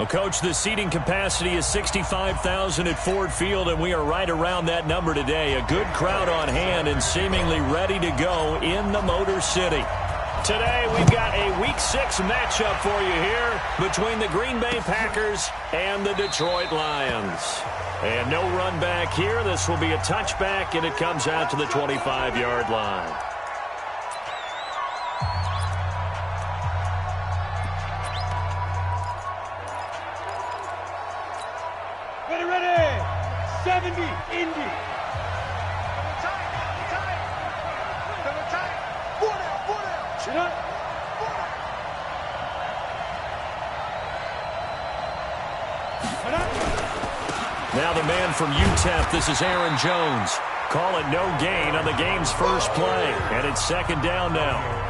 Well, Coach, the seating capacity is 65,000 at Ford Field, and we are right around that number today. A good crowd on hand and seemingly ready to go in the Motor City. Today, we've got a Week 6 matchup for you here between the Green Bay Packers and the Detroit Lions. And no run back here. This will be a touchback, and it comes out to the 25-yard line. Ready, 70, Indy. Now the man from UTEP, this is Aaron Jones. Call it no gain on the game's first play, and it's second down now.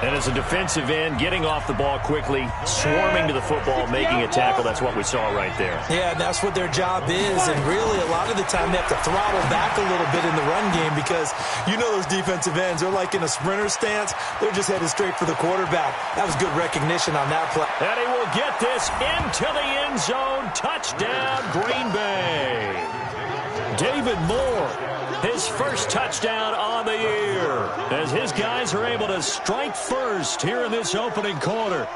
And as a defensive end, getting off the ball quickly, swarming to the football, making a tackle, that's what we saw right there. Yeah, that's what their job is, and really a lot of the time they have to throttle back a little bit in the run game because you know those defensive ends, they're like in a sprinter stance. They're just headed straight for the quarterback. That was good recognition on that play. And he will get this into the end zone. Touchdown, Green Bay. David Moore, his first touchdown on the year, as his guys are able to strike first here in this opening quarter.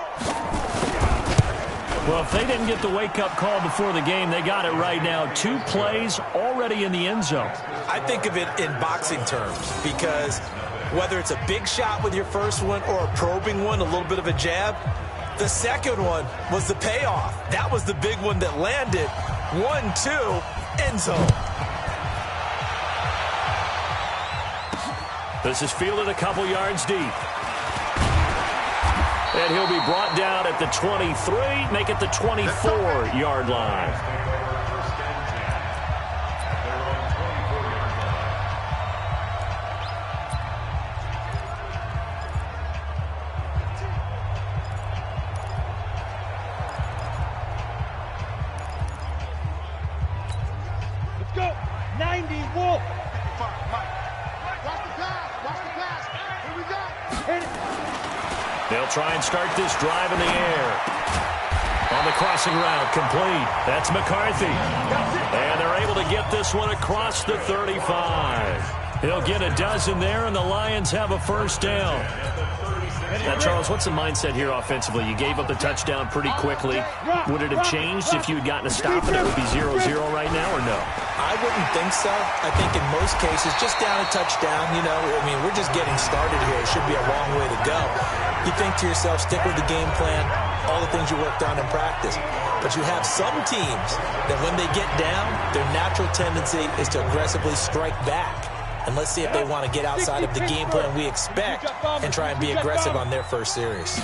Well, if they didn't get the wake-up call before the game, they got it right now. 2 plays already in the end zone. I think of it in boxing terms because whether it's a big shot with your first one or a probing one, a little bit of a jab, the second one was the payoff. That was the big one that landed. 1-2, end zone. This is fielded a couple yards deep. And he'll be brought down at the 23, make it the 24-yard line. Let's go. 90, Wolf. They'll try and start this drive in the air. On the crossing route, complete. That's McCarthy. And they're able to get this one across the 35. He'll get a dozen there, and the Lions have a first down. Now, Charles, what's the mindset here offensively? You gave up the touchdown pretty quickly. Would it have changed if you had gotten a stop and it would be 0-0 right now, or no? I wouldn't think so. I think in most cases, just down a touchdown, you know, I mean, we're just getting started here. It should be a long way to go. You think to yourself, stick with the game plan, all the things you worked on in practice. But you have some teams that when they get down, their natural tendency is to aggressively strike back. And let's see if they want to get outside of the game plan we expect and try and be aggressive on their first series.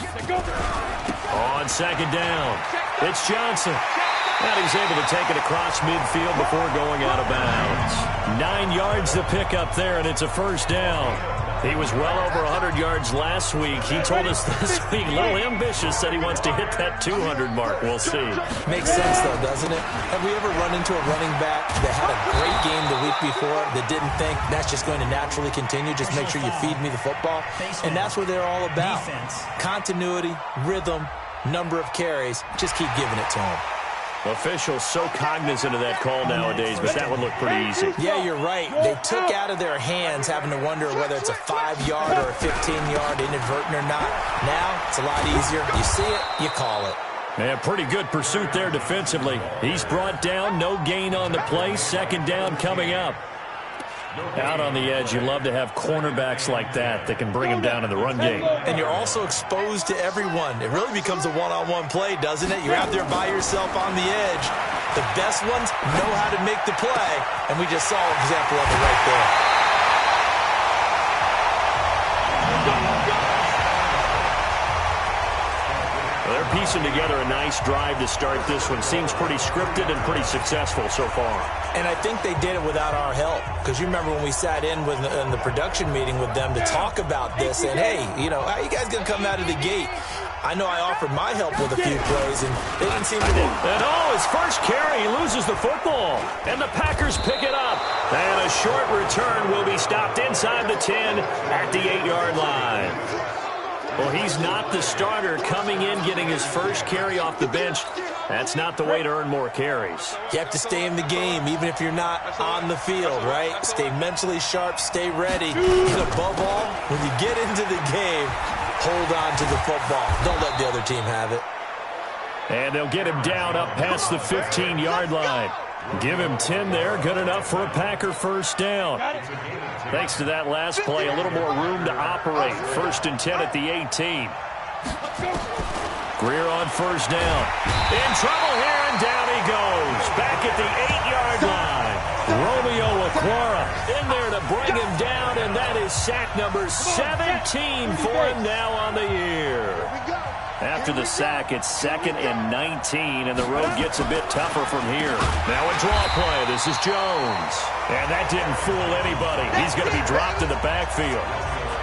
On second down, it's Johnson. And he's able to take it across midfield before going out of bounds. 9 yards to pick up there, and it's a first down. He was well over 100 yards last week. He told us this week, a little ambitious, said he wants to hit that 200 mark. We'll see. Makes sense, though, doesn't it? Have we ever run into a running back that had a great game the week before that didn't think that's just going to naturally continue? Just make sure you feed me the football. And that's what they're all about. Continuity, rhythm, number of carries. Just keep giving it to them. Officials so cognizant of that call nowadays, but that one looked pretty easy. Yeah, you're right. They took out of their hands having to wonder whether it's a 5-yard or a 15-yard inadvertent or not. Now, it's a lot easier. You see it, you call it. Yeah, pretty good pursuit there defensively. He's brought down, no gain on the play. Second down coming up. Out on the edge, you love to have cornerbacks like that can bring them down in the run game. And you're also exposed to everyone. It really becomes a one-on-one play, doesn't it? You're out there by yourself on the edge. The best ones know how to make the play, and we just saw an example of it right there. Well, they're piecing together a nice drive to start this one. Seems pretty scripted and pretty successful so far. And I think they did it without our help. Because you remember when we sat in the production meeting with them to talk about this. And, hey, you know, how are you guys going to come out of the gate? I know I offered my help with a few plays, and they didn't seem to do. And, his first carry, he loses the football. And the Packers pick it up. And a short return will be stopped inside the 10 at the 8-yard line. Well, he's not the starter coming in, getting his first carry off the bench. That's not the way to earn more carries. You have to stay in the game, even if you're not on the field, right? Stay mentally sharp, stay ready. And above all, when you get into the game, hold on to the football. Don't let the other team have it. And they'll get him down up past the 15-yard line. Give him 10 there. Good enough for a Packer first down. Thanks to that last play, a little more room to operate. 1st and 10 at the 18. Greer on first down. In trouble here, and down he goes. Back at the 8-yard line. Romeo Aquara in there to bring him down, and that is sack number 17 for him now on the year. After the sack, it's 2nd and 19, and the road gets a bit tougher from here. Now a draw play. This is Jones. And that didn't fool anybody. He's going to be dropped in the backfield.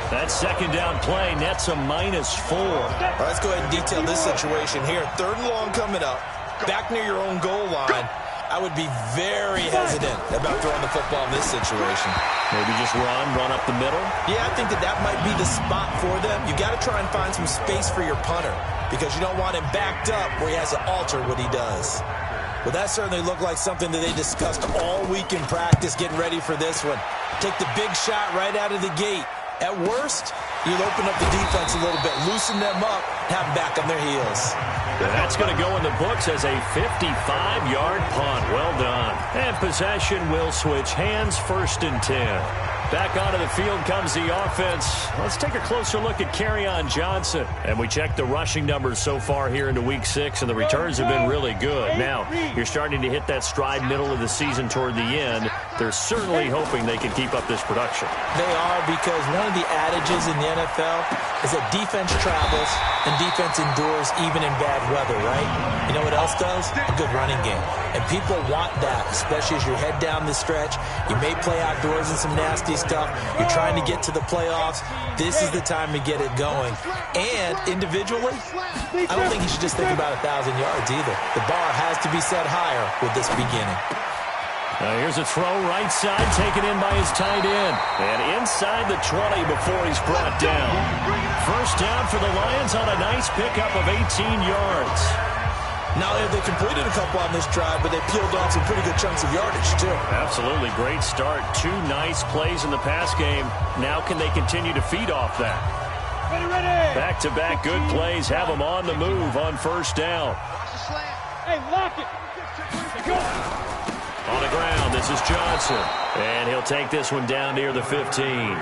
That 2nd down play nets a -4. All right, let's go ahead and detail this situation here. 3rd and long coming up. Back near your own goal line. I would be very hesitant about throwing the football in this situation. Maybe just run up the middle? Yeah, I think that might be the spot for them. You got to try and find some space for your punter because you don't want him backed up where he has to alter what he does. Well, that certainly looked like something that they discussed all week in practice, getting ready for this one. Take the big shot right out of the gate. At worst, you'll open up the defense a little bit, loosen them up, have them back on their heels. That's going to go in the books as a 55-yard punt. Well done. And possession will switch hands. 1st and 10. Back onto the field comes the offense. Let's take a closer look at Kerryon Johnson. And we check the rushing numbers so far here into Week 6, and the returns have been really good. Now, you're starting to hit that stride middle of the season toward the end. They're certainly hoping they can keep up this production. They are, because one of the adages in the NFL is that defense travels and defense endures even in bad weather, right? You know what else does? A good running game. And people want that, especially as you head down the stretch. You may play outdoors in some nasty stuff. You're trying to get to the playoffs. This is the time to get it going. And individually, I don't think you should just think about 1,000 yards either. The bar has to be set higher with this beginning. Here's a throw right side, taken in by his tight end. And inside the 20 before he's brought down. First down for the Lions on a nice pickup of 18 yards. Now, they completed a couple on this drive, but they peeled off some pretty good chunks of yardage, too. Absolutely. Great start. 2 nice plays in the pass game. Now can they continue to feed off that? Back-to-back good plays have them on the move on first down. Hey, lock it. Go. On the ground, this is Johnson. And he'll take this one down near the 15.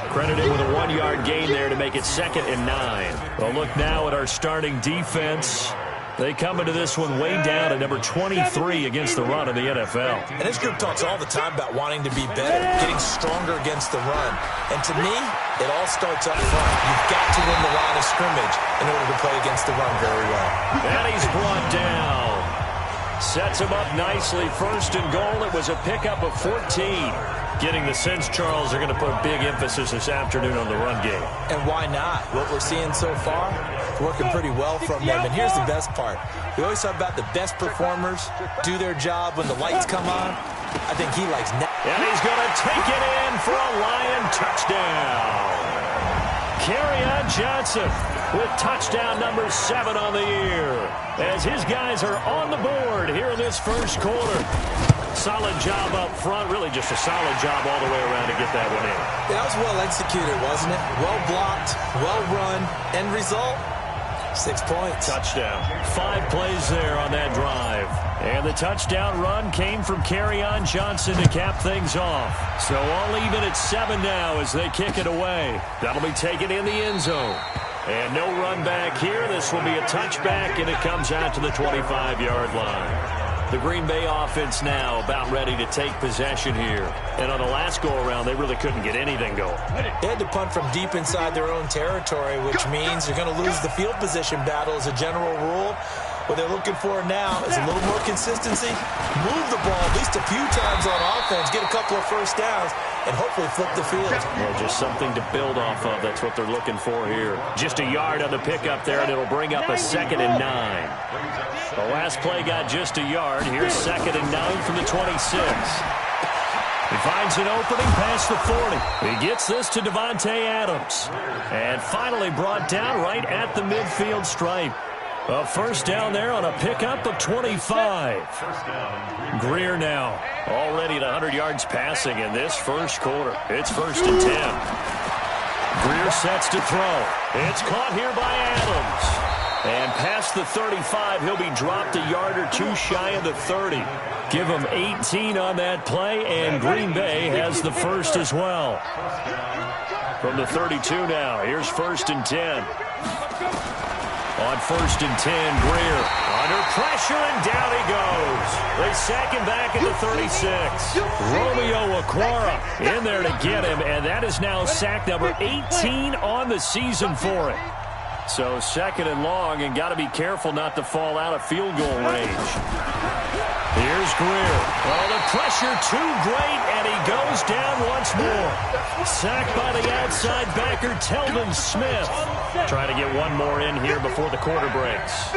Credited with a 1-yard gain there to make it 2nd and 9. Well, look now at our starting defense. They come into this one way down at number 23 against the run in the NFL. And this group talks all the time about wanting to be better, getting stronger against the run. And to me, it all starts up front. You've got to win the line of scrimmage in order to play against the run very well. And he's brought down. Sets him up nicely. 1st and goal. It was a pickup of 14. Getting the sense, Charles, they're going to put a big emphasis this afternoon on the run game. And why not? What we're seeing so far, working pretty well from them. And here's the best part. We always talk about the best performers do their job when the lights come on. I think he likes net. And he's going to take it in for a Lion touchdown. Kerryon Johnson with touchdown number 7 on the year. As his guys are on the board here in this first quarter. Solid job up front, really just a solid job all the way around to get that one in. That was well executed, wasn't it? Well blocked, well run. End result, 6 points. Touchdown. 5 plays there on that drive. And the touchdown run came from Kerryon Johnson to cap things off. So all even at 7 now as they kick it away. That'll be taken in the end zone. And no run back here. This will be a touchback, and it comes out to the 25-yard line. The Green Bay offense now about ready to take possession here. And on the last go-around, they really couldn't get anything going. They had to punt from deep inside their own territory, which means they're going to lose the field position battle as a general rule. What they're looking for now is a little more consistency, move the ball at least a few times on offense, get a couple of first downs, and hopefully flip the field. Well, just something to build off of. That's what they're looking for here. Just a yard on the pickup there, and it'll bring up a 2nd and 9. The last play got just a yard. Here's 2nd and 9 from the 26. He finds an opening past the 40. He gets this to Devontae Adams. And finally brought down right at the midfield stripe. A first down there on a pickup of 25. Greer now already at 100 yards passing in this first quarter. It's 1st and 10. Greer sets to throw. It's caught here by Adams. And past the 35, he'll be dropped a yard or two shy of the 30. Give him 18 on that play, and Green Bay has the first as well. From the 32 now, here's 1st and 10. On 1st and 10, Greer under pressure, and down he goes. They sack him back at the 36. Romeo Okwara in there to get him, and that is now sack number 18 on the season for him. So 2nd and long, and got to be careful not to fall out of field goal range. Here's Greer. Oh, the pressure too great, and he goes down once more. Sacked by the outside backer, Telvin Smith. Trying to get one more in here before the quarter breaks.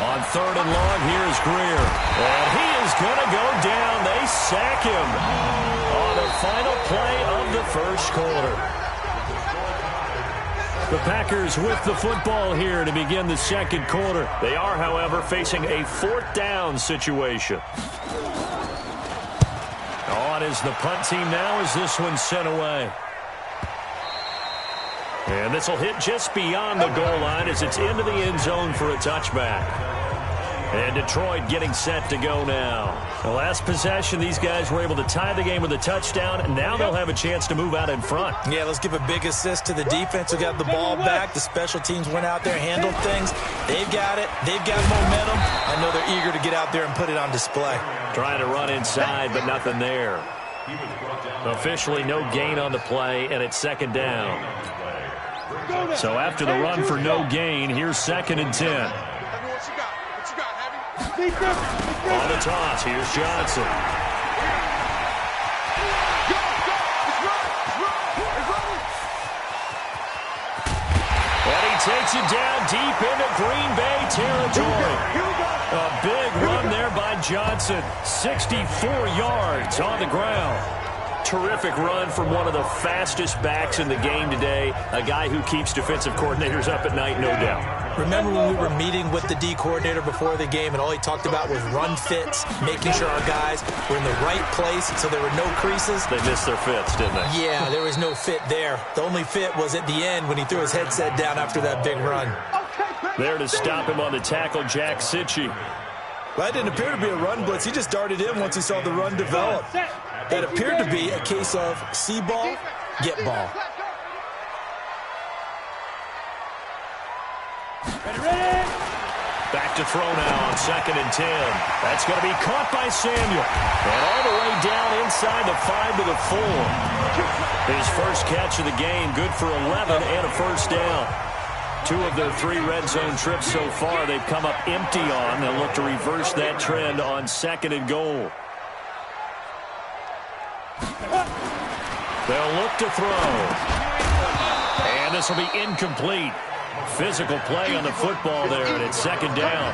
On 3rd and long, here's Greer. And he is going to go down. They sack him on the final play of the first quarter. The Packers with the football here to begin the second quarter. They are, however, facing a 4th down situation. On is the punt team now as this one's sent away. And this will hit just beyond the goal line as it's into the end zone for a touchback. And Detroit getting set to go now. The last possession, these guys were able to tie the game with a touchdown, and now they'll have a chance to move out in front. Yeah, let's give a big assist to the defense who got the ball back. The special teams went out there, handled things. They've got it. They've got momentum. I know they're eager to get out there and put it on display. Trying to run inside, but nothing there. Officially no gain on the play, and it's 2nd down. So after the run for no gain, here's 2nd and 10. On the toss, here's Johnson. And he takes it down deep into Green Bay territory. A big run there by Johnson. 64 yards on the ground. Terrific run from one of the fastest backs in the game today. A guy who keeps defensive coordinators up at night, no doubt. Remember when we were meeting with the D coordinator before the game, and all he talked about was run fits, making sure our guys were in the right place so there were no creases? They missed their fits, didn't they? Yeah, there was no fit there. The only fit was at the end when he threw his headset down after that big run. There to stop him on the tackle, Jack Sitchie. Well, that didn't appear to be a run blitz. He just darted in once he saw the run develop. That appeared to be a case of see ball, get ball. Back to throw now on 2nd and 10. That's going to be caught by Samuel. And all the way down inside the 5 to the 4. His first catch of the game, good for 11 and a first down. 2 of their 3 red zone trips so far, they've come up empty on. They'll look to reverse that trend on 2nd and goal. They'll look to throw. And this will be incomplete. Physical play on the football there, and it's 2nd down.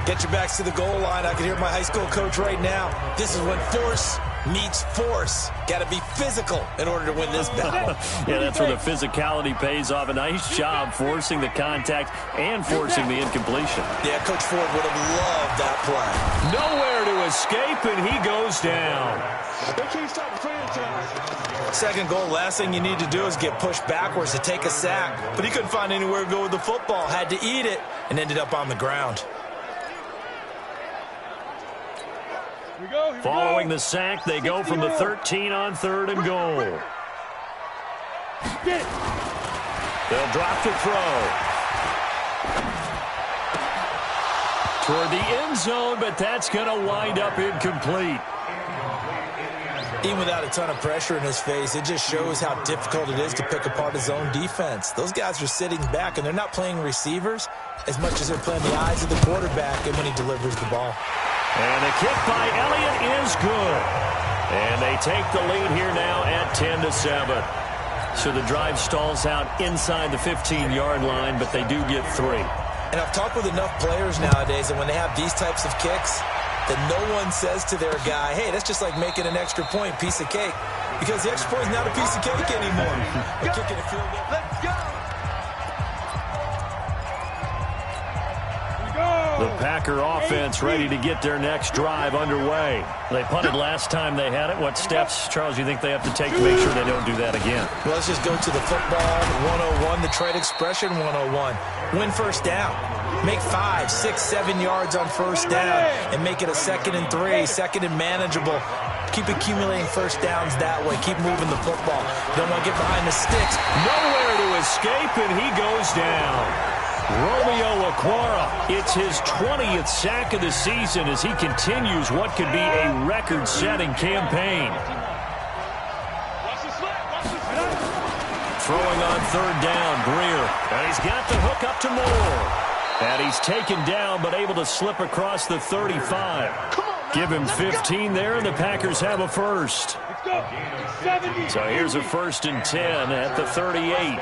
Get your backs to the goal line. I can hear my high school coach right now. This is when force meets force. Got to be physical in order to win this battle. Yeah, that's where the physicality pays off. A nice job forcing the contact and forcing the incompletion. Yeah, Coach Ford would have loved that play. Nowhere to escape, and he goes down. They can't stop the franchise. 2nd goal, last thing you need to do is get pushed backwards to take a sack. But he couldn't find anywhere to go with the football. Had to eat it and ended up on the ground. Following the sack, they go from the 13 on 3rd and goal. They'll drop to throw. Toward the end zone, but that's going to wind up incomplete. Even without a ton of pressure in his face, it just shows how difficult it is to pick apart his own defense. Those guys are sitting back, and they're not playing receivers as much as they're playing the eyes of the quarterback and when he delivers the ball. And the kick by Elliott is good. And they take the lead here now at 10-7. So the drive stalls out inside the 15-yard line, but they do get 3. And I've talked with enough players nowadays that when they have these types of kicks, that no one says to their guy, hey, that's just like making an extra point, piece of cake. Because the extra point is not a piece of cake anymore. They're kicking a field goal. The Packer offense ready to get their next drive underway. They punted last time they had it. What steps, Charles, do you think they have to take to make sure they don't do that again? Well, let's just go to the football 101, the trade expression 101. Win first down. Make 5, 6, 7 yards on first down and make it a 2nd and 3, 2nd and manageable. Keep accumulating first downs that way. Keep moving the football. Don't want to get behind the sticks. Nowhere to escape, and he goes down. Romeo Okwara, it's his 20th sack of the season as he continues what could be a record-setting campaign. Throwing on third down, Greer. And he's got the hook up to Moore. And he's taken down but able to slip across the 35. Give him 15 there, and the Packers have a first. So here's a 1st and 10 at the 38.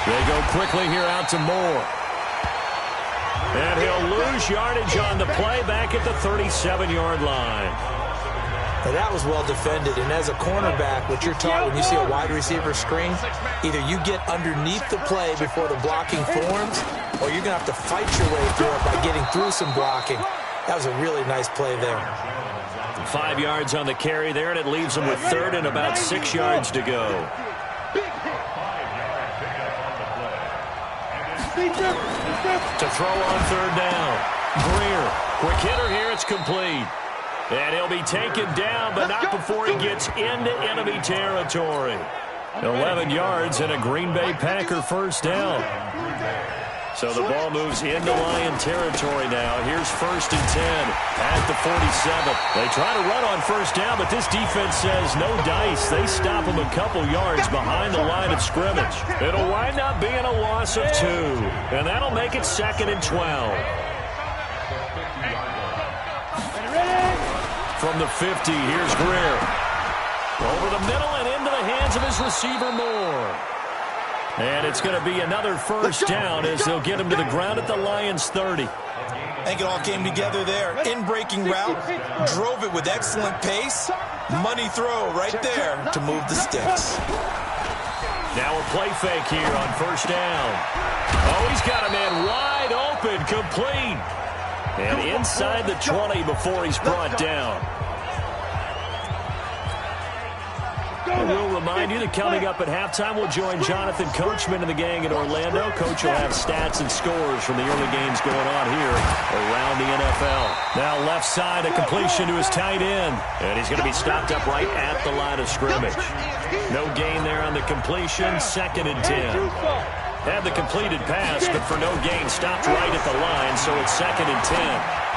They go quickly here out to Moore. And he'll lose yardage on the play back at the 37-yard line. Now that was well defended, and as a cornerback, what you're taught when you see a wide receiver screen, either you get underneath the play before the blocking forms, or you're going to have to fight your way through it by getting through some blocking. That was a really nice play there. 5 yards on the carry there, and it leaves them with 3rd and about 6 yards to go. To throw on third down. Greer, quick hitter here, it's complete. And he'll be taken down, but not before he gets into enemy territory. 11 yards and a Green Bay Packer first down. So the ball moves into Lion territory now. Here's 1st and 10 at the 47. They try to run on first down, but this defense says no dice. They stop him a couple yards behind the line of scrimmage. It'll wind up being a loss of 2, and that'll make it 2nd and 12. From the 50, here's Greer. Over the middle and into the hands of his receiver, Moore. And it's going to be another first down as they'll get him to the ground at the Lions' 30. I think it all came together there. In-breaking route, drove it with excellent pace. Money throw right there to move the sticks. Now a play fake here on first down. Oh, he's got a man wide open, complete. And inside the 20 before he's brought down. And we'll remind you that coming up at halftime, we'll join Jonathan Coachman and the gang in Orlando. Coach will have stats and scores from the early games going on here around the NFL. Now left side, a completion to his tight end. And he's going to be stopped up right at the line of scrimmage. No gain there on the completion, 2nd and 10. Had the completed pass, but for no gain, stopped right at the line, so it's 2nd and 10.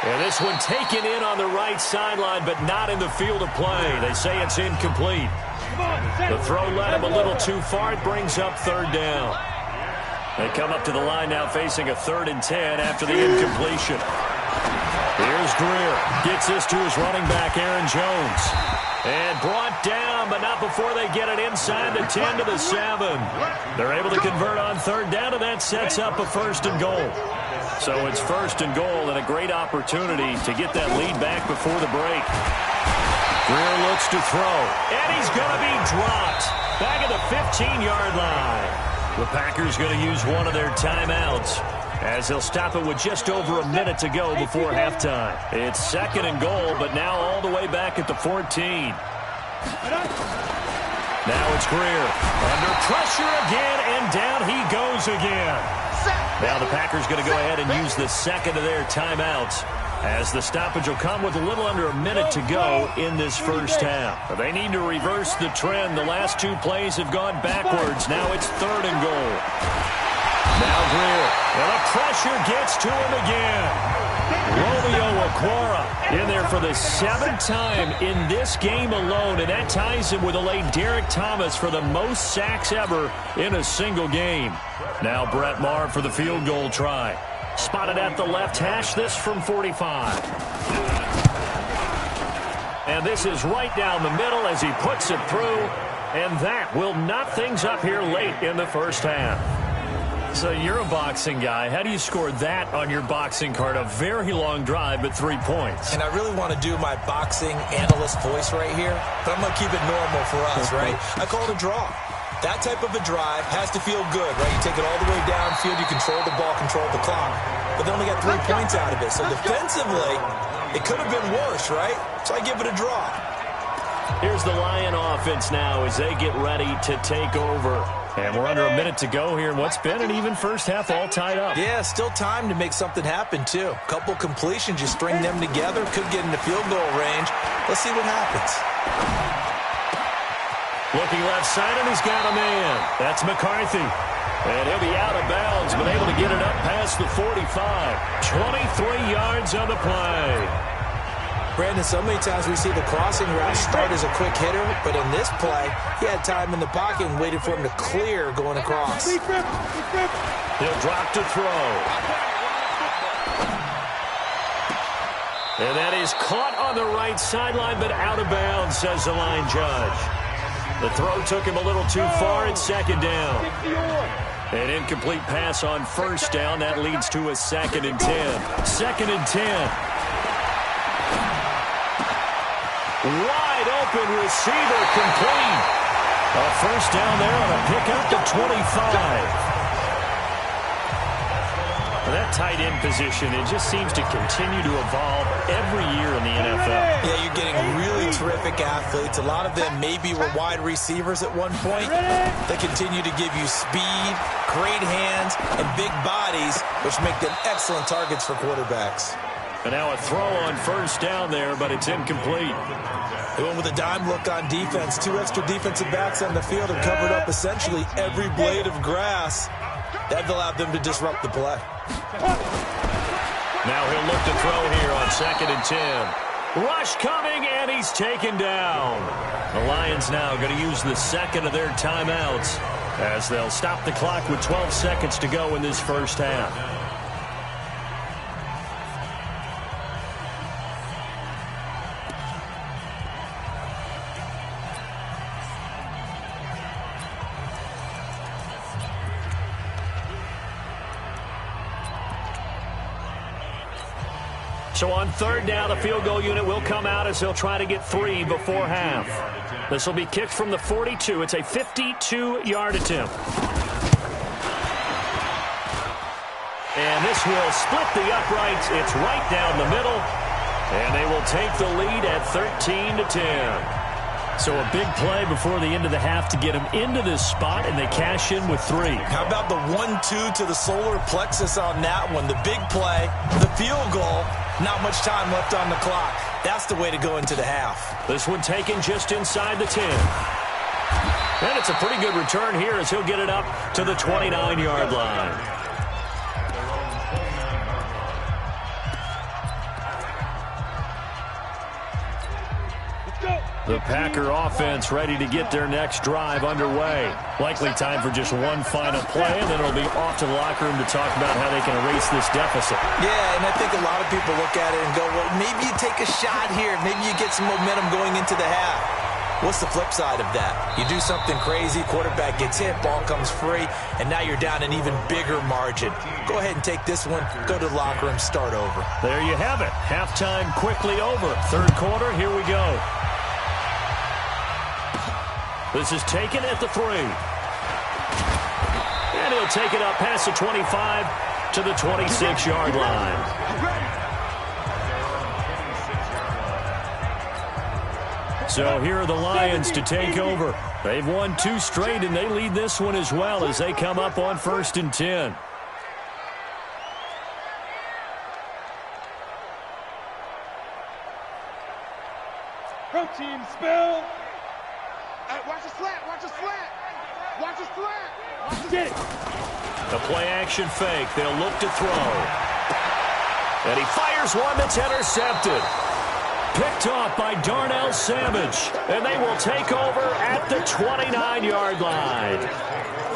And this one taken in on the right sideline, but not in the field of play. They say it's incomplete. The throw led him a little too far. It brings up 3rd down. They come up to the line now facing a 3rd and 10 after the incompletion. Here's Greer. Gets this to his running back, Aaron Jones. And brought down, but not before they get it inside the 10 to the 7. They're able to convert on 3rd down, and that sets up a 1st and goal. So it's 1st and goal and a great opportunity to get that lead back before the break. Greer looks to throw, and he's going to be dropped back at the 15-yard line. The Packers going to use one of their timeouts as they'll stop it with just over a minute to go before halftime. It's 2nd and goal, but now all the way back at the 14. Now it's Greer. Under pressure again, and down he goes again. Now the Packers going to go ahead and use the 2nd of their timeouts as the stoppage will come with a little under a minute to go in this first half. They need to reverse the trend. The last 2 plays have gone backwards. Now it's 3rd and goal. Now Greer. And the pressure gets to him again. Romeo Okwara in there for the 7th time in this game alone, and that ties him with the late Derek Thomas for the most sacks ever in a single game. Now Brett Maher for the field goal try. Spotted at the left hash, this from 45. And this is right down the middle as he puts it through, and that will knot things up here late in the first half. So you're a boxing guy. How do you score that on your boxing card? A very long drive, but 3 points. And I really want to do my boxing analyst voice right here, but I'm going to keep it normal for us, right? I call it a draw. That type of a drive has to feel good, right? You take it all the way downfield, you control the ball, control the clock, but they only got 3 points out of it. So defensively, it could have been worse, right? So I give it a draw. Here's the Lion offense now as they get ready to take over. And we're under a minute to go here in what's been an even first half, all tied up. Yeah, still time to make something happen, too. Couple completions, you string them together, could get into field goal range. Let's see what happens. Looking left side, and he's got a man. That's McCarthy. And he'll be out of bounds, but able to get it up past the 45. 23 yards on the play. Brandon, so many times we see the crossing route start as a quick hitter, but in this play, he had time in the pocket and waited for him to clear going across. He'll drop to throw. And that is caught on the right sideline, but out of bounds, says the line judge. The throw took him a little too far. It's second down. An incomplete pass on first down. That leads to a 2nd and 10. 2nd and 10. Wide open receiver complete. A first down there on a pickup to 25. That tight end position, it just seems to continue to evolve every year in the NFL. Yeah, you're getting really terrific athletes. A lot of them maybe were wide receivers at one point. They continue to give you speed, great hands, and big bodies, which make them excellent targets for quarterbacks. And now a throw on first down there, but it's incomplete. They went with a dime look on defense. 2 extra defensive backs on the field and covered up essentially every blade of grass. That allowed them to disrupt the play. Now he'll look to throw here on 2nd and 10. Rush coming, and he's taken down. The Lions now going to use the second of their timeouts as they'll stop the clock with 12 seconds to go in this first half. So on third down, the field goal unit will come out as they'll try to get 3 before half. This will be kicked from the 42. It's a 52-yard attempt. And this will split the uprights. It's right down the middle. And they will take the lead at 13-10. So a big play before the end of the half to get them into this spot, and they cash in with 3. How about the 1-2 to the solar plexus on that one? The big play, the field goal, not much time left on the clock. That's the way to go into the half. This one taken just inside the 10. And it's a pretty good return here as he'll get it up to the 29-yard line. The Packer offense ready to get their next drive underway. Likely time for just one final play, and then it'll be off to the locker room to talk about how they can erase this deficit. Yeah, and I think a lot of people look at it and go, well, maybe you take a shot here. Maybe you get some momentum going into the half. What's the flip side of that? You do something crazy, quarterback gets hit, ball comes free, and now you're down an even bigger margin. Go ahead and take this one, go to the locker room, start over. There you have it. Halftime quickly over. Third quarter, here we go. This is taken at the 3. And he'll take it up past the 25 to the 26-yard line. So here are the Lions to take over. They've won 2 straight, and they lead this one as well as they come up on 1st and 10. Protein spill. Watch the slant. Watch the slant. Watch the slant. Watch the slant. The play action fake. They'll look to throw. And he fires one that's intercepted. Picked off by Darnell Savage. And they will take over at the 29-yard line.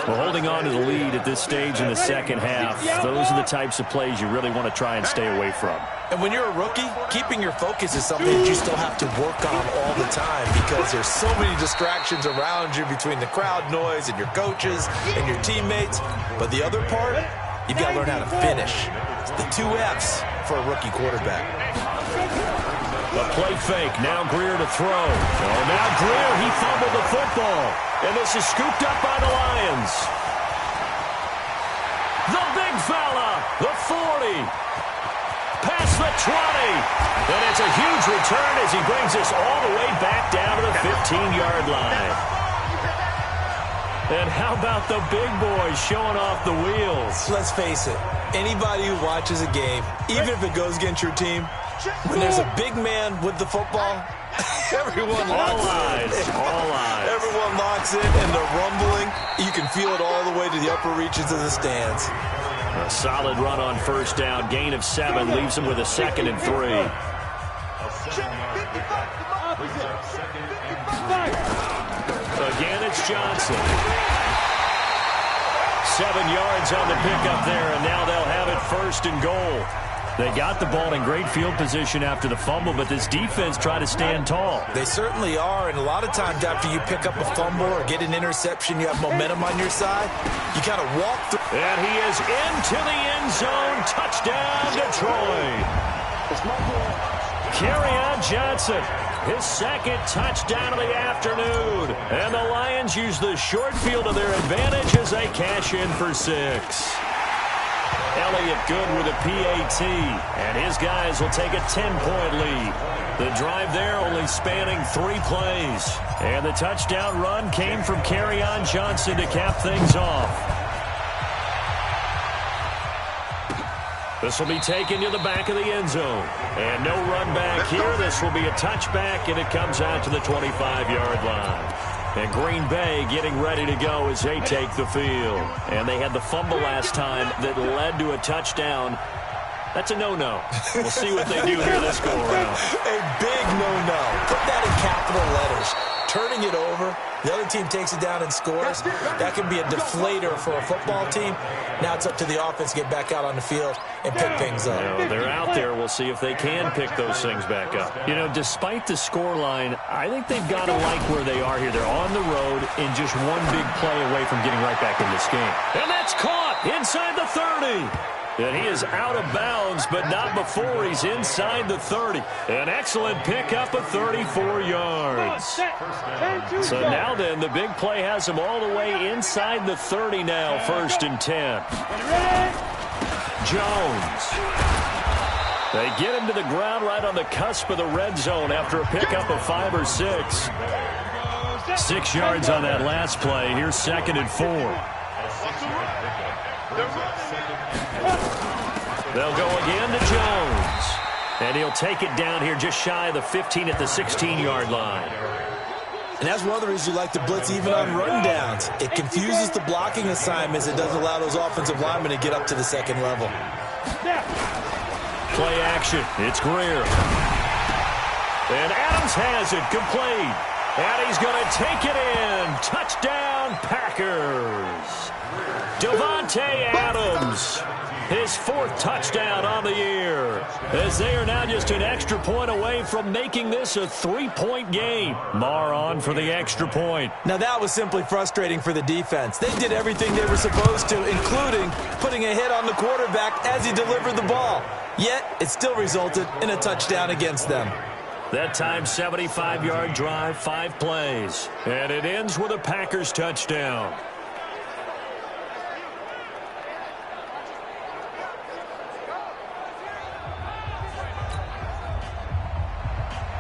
Well, holding on to the lead at this stage in the second half, those are the types of plays you really want to try and stay away from. And when you're a rookie, keeping your focus is something that you still have to work on all the time because there's so many distractions around you between the crowd noise and your coaches and your teammates. But the other part, you've got to learn how to finish. It's the 2 Fs for a rookie quarterback. A play fake. Now Greer to throw. Oh, now Greer, he fumbled the football. And this is scooped up by the Lions. The big fella, the 40. Past the 20. And it's a huge return as he brings us all the way back down to the 15-yard line. And how about the big boys showing off the wheels? Let's face it, anybody who watches a game, even if it goes against your team, when there's a big man with the football, everyone locks in. All eyes. Everyone locks in, and they're rumbling. You can feel it all the way to the upper reaches of the stands. A solid run on first down. Gain of 7 leaves him with a 2nd and 3. Again, it's Johnson. 7 yards on the pickup there, and now they'll have it 1st and goal. They got the ball in great field position after the fumble, but this defense tried to stand tall. They certainly are, and a lot of times after you pick up a fumble or get an interception, you have momentum on your side. You kind of walk through. And he is into the end zone. Touchdown, Detroit. Kerryon Johnson, his 2nd touchdown of the afternoon. And the Lions use the short field to their advantage as they cash in for 6. Elliott good with a PAT, and his guys will take a 10-point lead. The drive there only spanning 3 plays. And the touchdown run came from Kerryon Johnson to cap things off. This will be taken to the back of the end zone. And no run back here. This will be a touchback, and it comes out to the 25-yard line. And Green Bay getting ready to go as they take the field. And they had the fumble last time that led to a touchdown. That's a no-no. We'll see what they do here this go-around. A big no-no. Put that in capital letters. Turning it over, the other team takes it down and scores. That can be a deflator for a football team. Now it's up to the offense to get back out on the field and pick things up. You know, they're out there. We'll see if they can pick those things back up. You know, despite the scoreline, I think they've got to like where they are here. They're on the road and just one big play away from getting right back in this game. And that's caught inside the 30. And he is out of bounds, but not before he's inside the 30. An excellent pickup of 34 yards. So now then, the big play has him all the way inside the 30 now, 1st and 10. Jones. They get him to the ground right on the cusp of the red zone after a pickup of 5 or 6. 6 yards on that last play. Here's 2nd and 4. They'll go again to Jones. And he'll take it down here just shy of the 15 at the 16-yard line. And that's one of the reasons you like to blitz even on rundowns. It confuses the blocking assignments. It doesn't allow those offensive linemen to get up to the 2nd level. Play action. It's Greer. And Adams has it complete. And he's going to take it in. Touchdown, Packers. Davante Adams. His 4th touchdown on the year, as they are now just an extra point away from making this a 3-point game. Marr on for the extra point. Now that was simply frustrating for the defense. They did everything they were supposed to, including putting a hit on the quarterback as he delivered the ball. Yet, it still resulted in a touchdown against them. That time, 75-yard drive, 5 plays. And it ends with a Packers touchdown.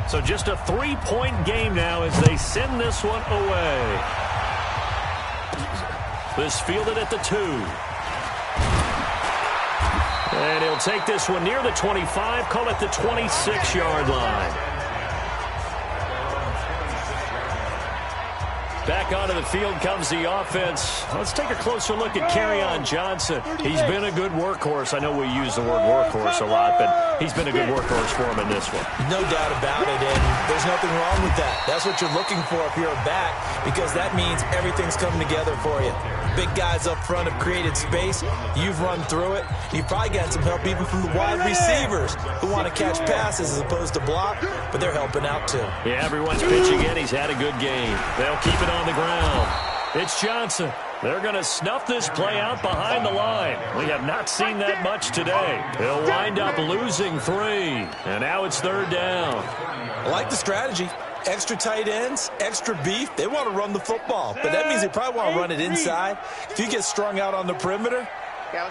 So just a 3-point game now as they send this one away. This fielded at the 2. And he'll take this one near the 25, call it the 26-yard line. Back onto the field comes the offense. Let's take a closer look at Kerryon Johnson. He's been a good workhorse. I know we use the word workhorse a lot, but he's been a good workhorse for him in this one. No doubt about it, and there's nothing wrong with that. That's what you're looking for if you're a back, because that means everything's coming together for you. Big guys up front have created space. You've run through it. You've probably gotten some help even from the wide receivers who want to catch passes as opposed to block, but they're helping out too. Yeah, everyone's pitching in. He's had a good game. They'll keep it on the ground. It's Johnson. They're going to snuff this play out behind the line. We have not seen that much today. He'll wind up losing 3. And now it's 3rd down. I like the strategy. Extra tight ends, extra beef. They want to run the football, but that means they probably want to run it inside. If you get strung out on the perimeter,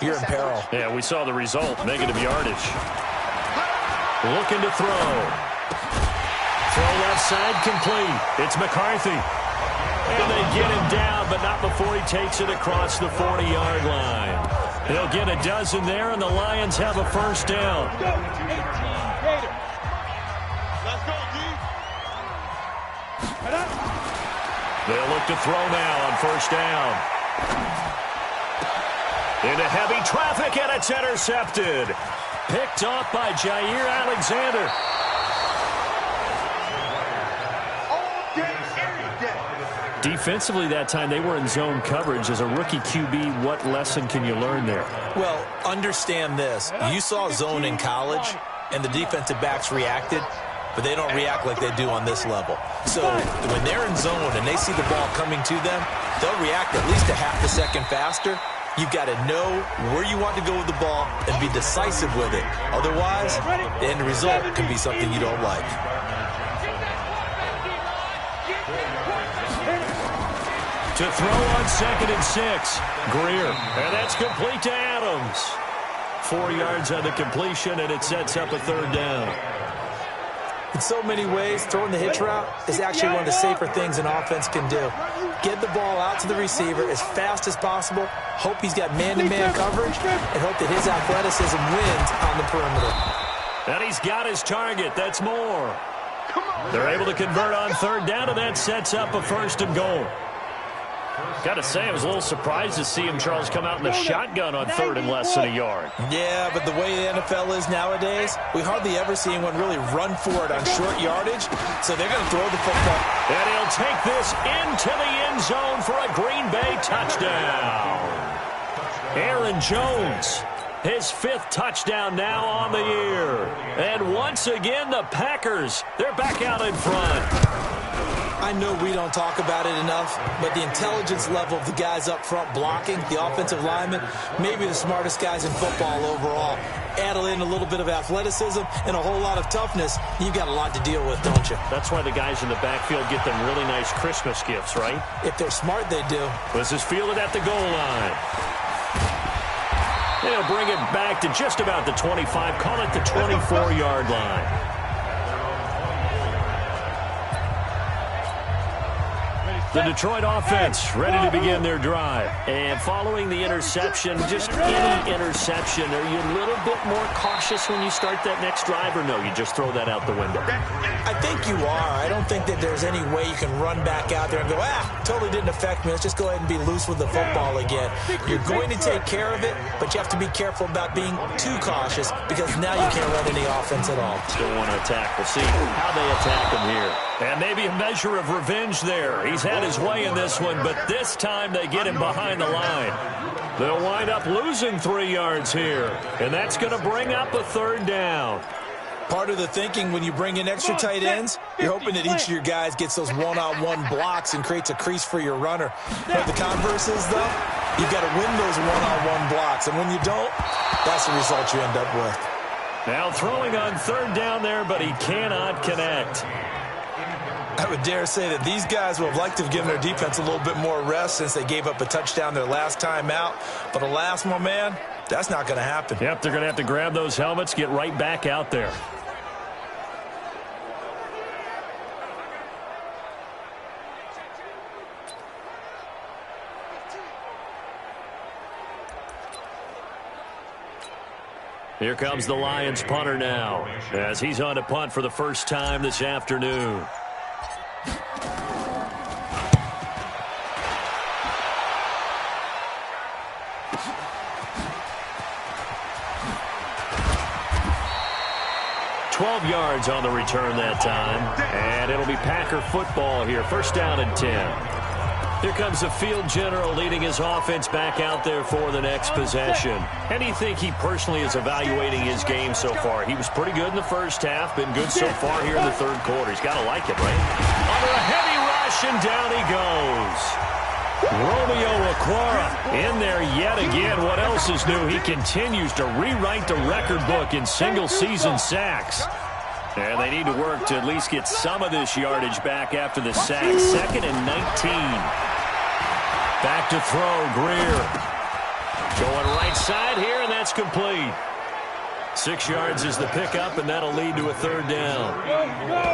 you're in peril. Yeah, we saw the result. Negative yardage. Looking to throw. Throw left side complete. It's McCarthy. And they get him down, but not before he takes it across the 40-yard line. They'll get a dozen there, and the Lions have a 1st down. Let's go, D. They'll look to throw now on 1st down. Into heavy traffic, and it's intercepted. Picked off by Jair Alexander. Defensively that time, they were in zone coverage. As a rookie QB, what lesson can you learn there? Well, understand this. You saw zone in college, and the defensive backs reacted, but they don't react like they do on this level. So when they're in zone and they see the ball coming to them, they'll react at least a half a second faster. You've got to know where you want to go with the ball and be decisive with it. Otherwise, the end result can be something you don't like. To throw on 2nd and 6. Greer. And that's complete to Adams. 4 yards on the completion, and it sets up a 3rd down. In so many ways, throwing the hitch route is actually one of the safer things an offense can do. Get the ball out to the receiver as fast as possible, hope he's got man-to-man coverage, and hope that his athleticism wins on the perimeter. And he's got his target. That's more. They're able to convert on 3rd down, and that sets up a 1st and goal. Got to say, I was a little surprised to see him, Charles, come out in the shotgun on 3rd and less than a yard. Yeah, but the way the NFL is nowadays, we hardly ever see anyone really run for it on short yardage, so they're going to throw the football. And he'll take this into the end zone for a Green Bay touchdown. Aaron Jones, his 5th touchdown now on the year. And once again, the Packers, they're back out in front. I know we don't talk about it enough, but the intelligence level of the guys up front blocking, the offensive linemen, maybe the smartest guys in football overall. Add in a little bit of athleticism and a whole lot of toughness, you've got a lot to deal with, don't you? That's why the guys in the backfield get them really nice Christmas gifts, right? If they're smart, they do. This is fielded at the goal line. They'll bring it back to just about the 25, call it the 24-yard line. The Detroit offense ready to begin their drive. And following the interception, just any interception, are you a little bit more cautious when you start that next drive, or no, you just throw that out the window? I think you are. I don't think that there's any way you can run back out there and go, totally didn't affect me. Let's just go ahead and be loose with the football again. You're going to take care of it, but you have to be careful about being too cautious because now you can't run any offense at all. Still want to attack. We'll see how they attack him here. And maybe a measure of revenge there. He's had his way in this one, but this time they get him behind the line. They'll wind up losing 3 yards here, and that's going to bring up a 3rd down. Part of the thinking when you bring in extra tight ends, you're hoping that each of your guys gets those one-on-one blocks and creates a crease for your runner. But the converse is, though, you've got to win those one-on-one blocks, and when you don't, that's the result you end up with. Now throwing on 3rd down there, but he cannot connect. I would dare say that these guys would have liked to have given their defense a little bit more rest since they gave up a touchdown their last time out. But alas, my man, that's not going to happen. Yep, they're going to have to grab those helmets, get right back out there. Here comes the Lions punter now, as he's on to punt for the first time this afternoon. Yards on the return that time, and it'll be Packer football here. 1st down and 10. Here comes the field general leading his offense back out there for the next possession. And do you think he personally is evaluating his game so far? He was pretty good in the first half, been good so far here in the third quarter. He's got to like it, right? Under a heavy rush, and down he goes. Romeo Okwara in there yet again. What else is new? He continues to rewrite the record book in single-season sacks. And they need to work to at least get some of this yardage back after the sack. 2nd and 19. Back to throw, Greer. Going right side here, and that's complete. 6 yards is the pickup, and that'll lead to a third down.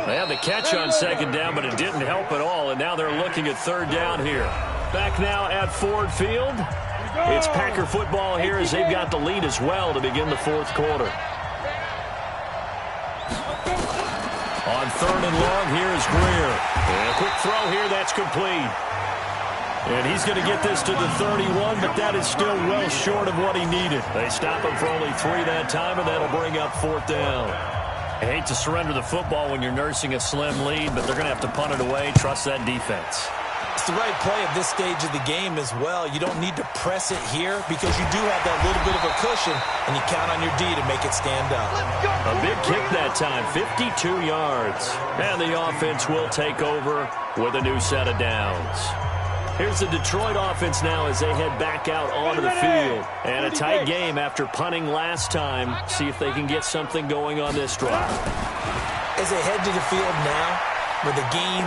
They had the catch on second down, but it didn't help at all, and now they're looking at third down here. Back now at Ford Field. It's Packer football here as they've got the lead as well to begin the fourth quarter. On 3rd and long, here is Greer. And a quick throw here, that's complete. And he's going to get this to the 31, but that is still well short of what he needed. They stop him for only 3 that time, and that'll bring up 4th down. I hate to surrender the football when you're nursing a slim lead, but they're going to have to punt it away. Trust that defense. It's the right play at this stage of the game as well. You don't need to press it here because you do have that little bit of a cushion, and you count on your D to make it stand up. A big kick that time, 52 yards. And the offense will take over with a new set of downs. Here's the Detroit offense now as they head back out onto the field. And a tight game after punting last time. See if they can get something going on this drive. As they head to the field now, with the game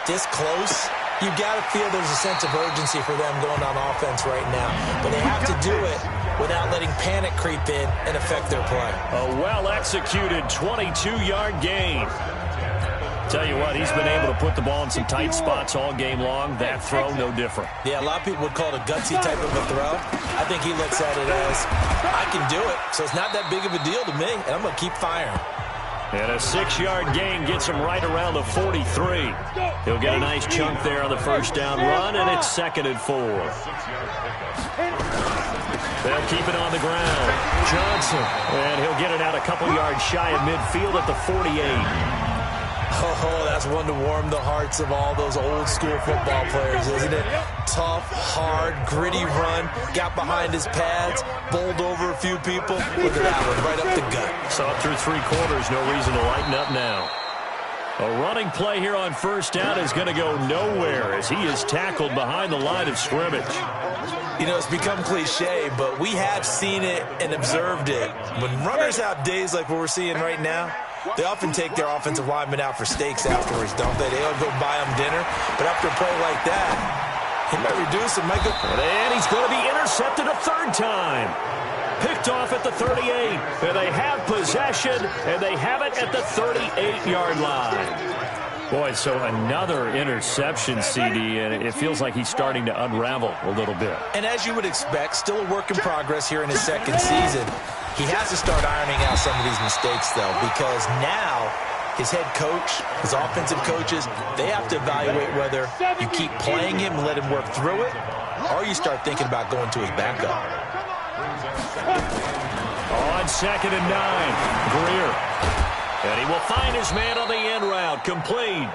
this close, you've got to feel there's a sense of urgency for them going on offense right now. But they have to do it without letting panic creep in and affect their play. A well-executed 22-yard gain. Tell you what, he's been able to put the ball in some tight spots all game long. That throw, no different. Yeah, a lot of people would call it a gutsy type of a throw. I think he looks at it as, I can do it, so it's not that big of a deal to me, and I'm going to keep firing. And a 6-yard gain gets him right around the 43. He'll get a nice chunk there on the first down run, and it's 2nd and 4. They'll keep it on the ground. Johnson, and he'll get it out a couple yards shy of midfield at the 48. Oh, that's one to warm the hearts of all those old-school football players, isn't it? Tough, hard, gritty run, got behind his pads, bowled over a few people. Look at that one, right up the gut. Saw through 3 quarters, no reason to lighten up now. A running play here on first down is going to go nowhere as he is tackled behind the line of scrimmage. You know, it's become cliche, but we have seen it and observed it. When runners have days like what we're seeing right now, they often take their offensive linemen out for steaks afterwards, don't they? They'll go buy them dinner. But after a play like that, he might reduce it, might go. And he's going to be intercepted a 3rd time. Picked off at the 38. And they have possession, and they have it at the 38-yard line. Boy, so another interception, CD, and it feels like he's starting to unravel a little bit. And as you would expect, still a work in progress here in his 2nd season. He has to start ironing out some of these mistakes, though, because now his head coach, his offensive coaches, they have to evaluate whether you keep playing him and let him work through it, or you start thinking about going to his backup. On 2nd and 9, Greer. And he will find his man on the end route, complete.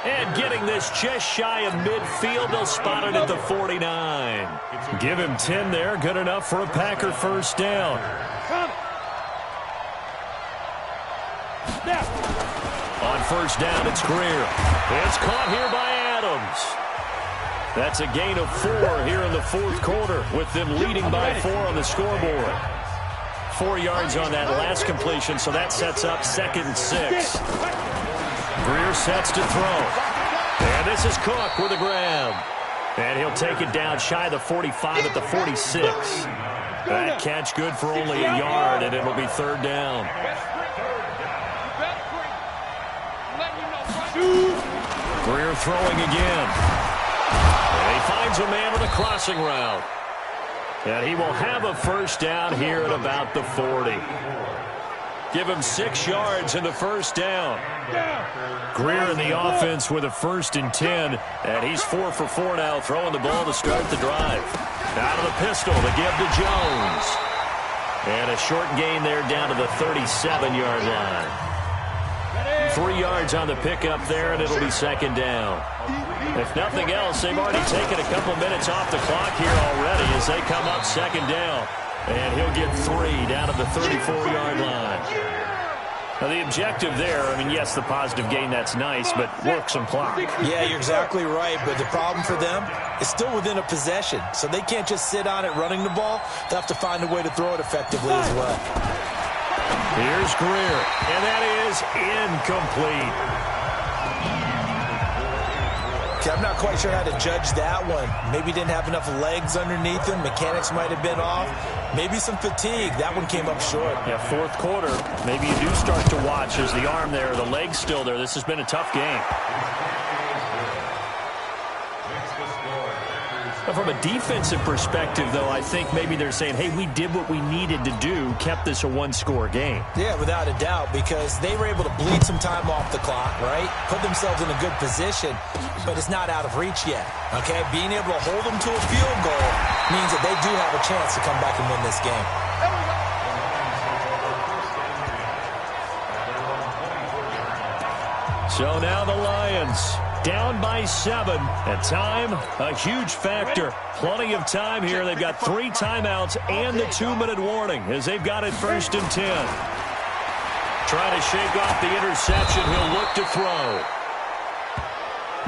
And getting this just shy of midfield, they'll spot it at the 49. Give him 10 there, good enough for a Packer first down. On first down, it's Greer. It's caught here by Adams. That's a gain of 4 here in the fourth quarter, with them leading by 4 on the scoreboard. 4 yards on that last completion, so that sets up 2nd and 6. Greer sets to throw. And this is Cook with a grab. And he'll take it down shy of the 45 at the 46. That catch good for only a yard, and it'll be 3rd down. Greer throwing again. And he finds a man on the crossing route. And he will have a first down here at about the 40. Give him 6 yards in the first down. Greer in the offense with a 1st and 10. And he's 4 for 4 now, throwing the ball to start the drive. Out of the pistol to give to Jones. And a short gain there down to the 37-yard line. 3 yards on the pickup there, and it'll be second down. If nothing else, they've already taken a couple minutes off the clock here already as they come up second down. And he'll get 3 down at the 34-yard line. Now, the objective there, I mean, yes, the positive gain, that's nice, but work some clock. Yeah, you're exactly right, but the problem for them is still within a possession, so they can't just sit on it running the ball. They'll have to find a way to throw it effectively as well. Here's Greer, and that is incomplete. I'm not quite sure how to judge that one. Maybe didn't have enough legs underneath him. Mechanics might have been off. Maybe some fatigue. That one came up short. Yeah, fourth quarter, maybe you do start to watch as the arm there, the leg's still there. This has been a tough game. From a defensive perspective, though, I think maybe they're saying, hey, we did what we needed to do, kept this a one-score game. Yeah, without a doubt, because they were able to bleed some time off the clock, right? Put themselves in a good position, but it's not out of reach yet, okay? Being able to hold them to a field goal means that they do have a chance to come back and win this game. So now the Lions down by 7, and time, a huge factor. Plenty of time here. They've got 3 timeouts and the 2-minute warning as they've got it 1st and 10. Trying to shake off the interception. He'll look to throw.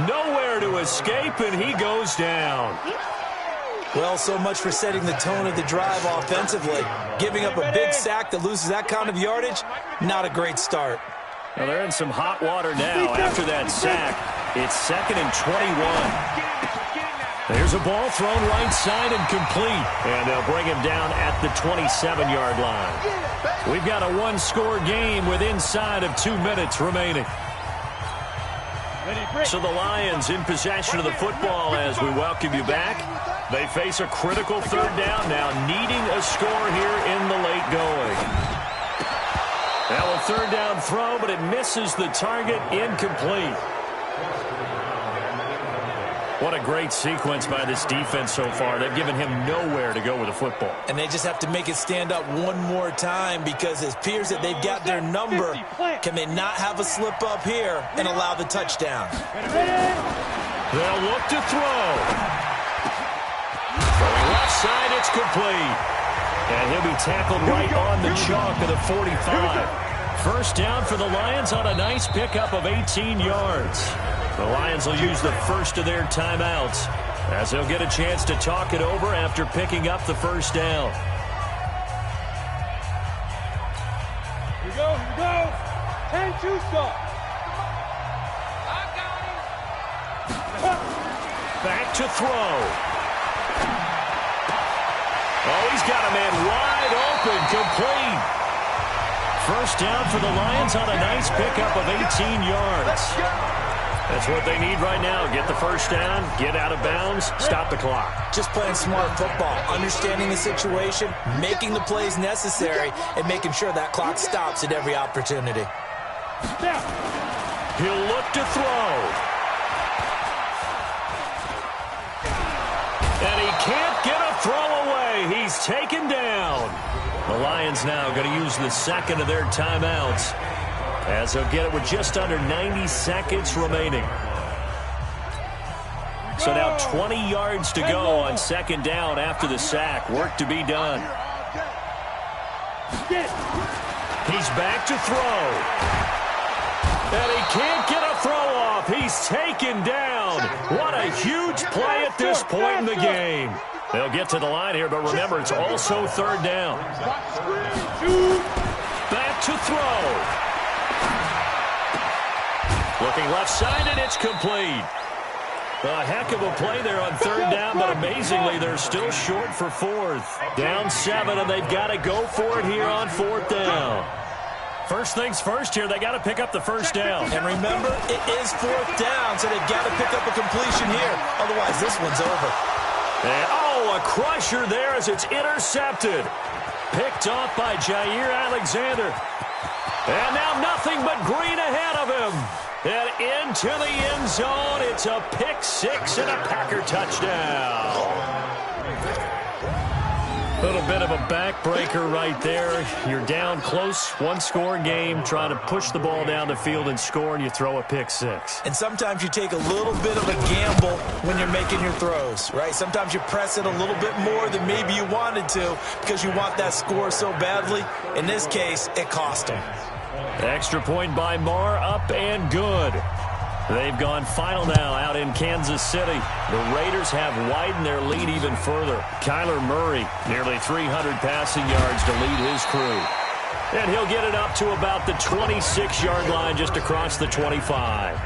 Nowhere to escape, and he goes down. Well, so much for setting the tone of the drive offensively. Giving up a big sack that loses that kind of yardage, not a great start. Well, they're in some hot water now after that sack. It's 2nd and 21. There's a ball thrown right side and complete. And they'll bring him down at the 27-yard line. We've got a one-score game with inside of 2 minutes remaining. So the Lions in possession of the football as we welcome you back. They face a critical 3rd down now, needing a score here in the late going. Now a 3rd down throw, but it misses the target, incomplete. What a great sequence by this defense so far. They've given him nowhere to go with the football. And they just have to make it stand up one more time because it appears that they've got their number. Can they not have a slip up here and allow the touchdown? They'll look to throw. From left side, it's complete. And he'll be tackled right on the chalk of the 45. 1st down for the Lions on a nice pickup of 18 yards. The Lions will use the first of their timeouts as they'll get a chance to talk it over after picking up the 1st down. Here we go, here we go. 10-2 stop. I got him. Back to throw. Oh, he's got a man wide open, complete. 1st down for the Lions on a nice pickup of 18 yards. That's what they need right now. Get the 1st down, get out of bounds, stop the clock. Just playing smart football, understanding the situation, making the plays necessary, and making sure that clock stops at every opportunity. He'll look to throw. And he can't get a throw away. He's taken down. The Lions now going to use the 2nd of their timeouts as they'll get it with just under 90 seconds remaining. So now 20 yards to go on 2nd down after the sack. Work to be done. He's back to throw. And he can't get a throw off. He's taken down. What a huge play at this point in the game. They'll get to the line here, but remember, it's also 3rd down. Back to throw. Looking left side, and it's complete. A heck of a play there on 3rd down, but amazingly, they're still short for 4th. Down 7, and they've got to go for it here on 4th down. First things first here, they got to pick up the 1st down. And remember, it is 4th down, so they've got to pick up a completion here. Otherwise, this one's over. And, oh, a crusher there as it's intercepted. Picked off by Jair Alexander. And now nothing but green ahead of him. And into the end zone, it's a pick 6 and a Packer touchdown. A little bit of a backbreaker right there. You're down close, one-score game, trying to push the ball down the field and score, and you throw a pick six. And sometimes you take a little bit of a gamble when you're making your throws, right? Sometimes you press it a little bit more than maybe you wanted to because you want that score so badly. In this case, it cost them. Extra point by Marr, up and good. They've gone final now out in Kansas City. The Raiders have widened their lead even further. Kyler Murray, nearly 300 passing yards to lead his crew. And he'll get it up to about the 26-yard line just across the 25.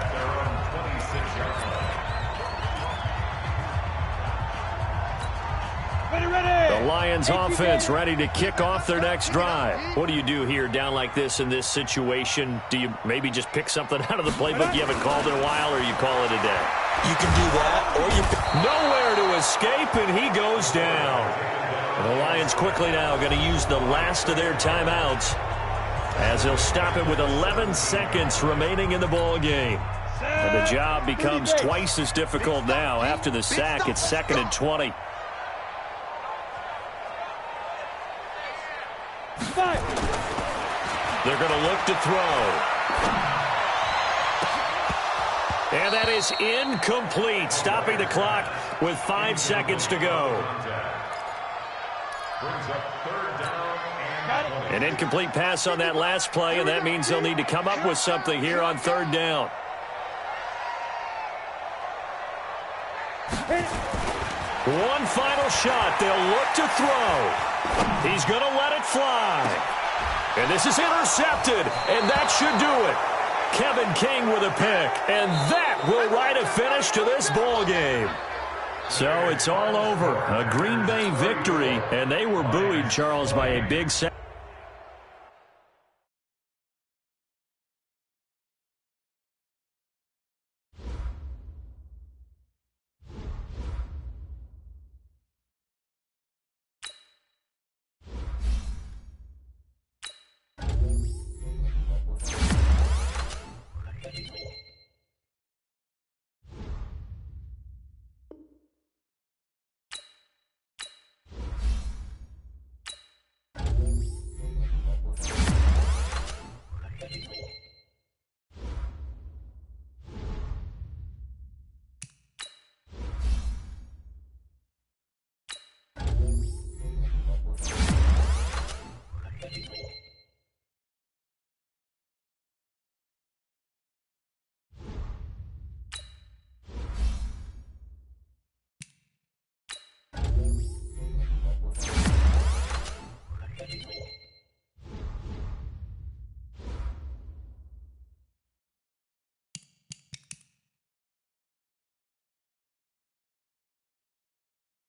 The Lions offense ready to kick off their next drive. What do you do here down like this in this situation? Do you maybe just pick something out of the playbook you haven't called in a while, or you call it a day? You can do that, or you nowhere to escape, and he goes down. The Lions quickly now going to use the last of their timeouts as they'll stop it with 11 seconds remaining in the ball game. And the job becomes twice as difficult now. After the sack, it's 2nd and 20. They're going to look to throw. And that is incomplete, stopping the clock with 5 seconds to go. An incomplete pass on that last play, and that means they'll need to come up with something here on 3rd down. One final shot. They'll look to throw. He's going to let it fly. And this is intercepted, and that should do it. Kevin King with a pick, and that will write a finish to this ball game. So it's all over. A Green Bay victory, and they were buoyed, Charles, by a big set.